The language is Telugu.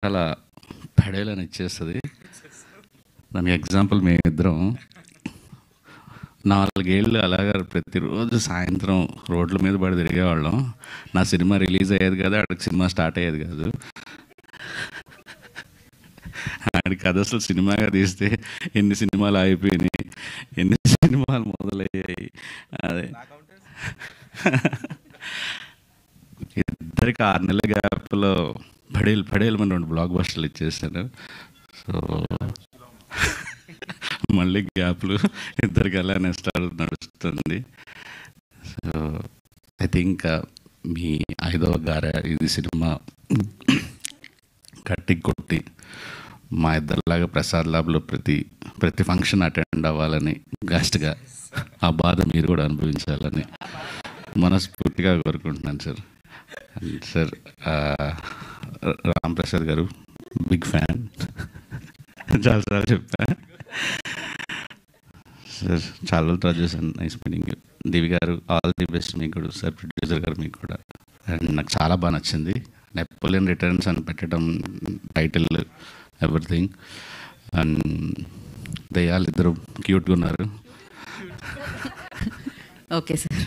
అలా పడేలని ఇచ్చేస్తుంది. దానికి ఎగ్జాంపుల్ మేమిద్దరం 4 ఏళ్ళు అలాగా ప్రతిరోజు సాయంత్రం రోడ్ల మీద పడి తిరిగేవాళ్ళం. నా సినిమా రిలీజ్ అయ్యేది కాదు, ఆడికి సినిమా స్టార్ట్ అయ్యేది కాదు. ఆడికి అది అసలు సినిమాగా తీస్తే ఎన్ని సినిమాలు అయిపోయినాయి, ఎన్ని సినిమాలు మొదలయ్యాయి. అదే ఇద్దరికి 6 నెలల గ్యాప్లో పడేలు మన 2 బ్లాక్ బస్టర్లు ఇచ్చేసాను. సో మళ్ళీ గ్యాప్లు ఇద్దరికి అలానే నడుస్తుంది. సో ఐ థింక్ మీ 5వ గారే ఇది సినిమా కట్టి కొట్టి మా ఇద్దరిలాగా ప్రసాద్ ల్యాబ్లో ప్రతి ఫంక్షన్ అటెండ్ అవ్వాలని, గెస్ట్గా ఆ బాధ మీరు కూడా అనుభవించాలని మనస్ఫూర్తిగా కోరుకుంటున్నాను sir. And sir Ram Prasad గారు బిగ్ ఫ్యాన్, చాలాసార్లు చెప్పాను సార్. చాలా రోజులు ట్రై చేశాను. Nice meeting. దివి గారు ఆల్ ది బెస్ట్ మీకు కూడా సార్. ప్రొడ్యూసర్ గారు మీకు కూడా. అండ్ నాకు చాలా బాగా నచ్చింది. నెపోలియన్ రిటర్న్స్ అని పెట్టడం, టైటిల్, ఎవ్రీథింగ్. అండ్ దయ్యాలు ఇద్దరు క్యూట్గా ఉన్నారు. Okay sir.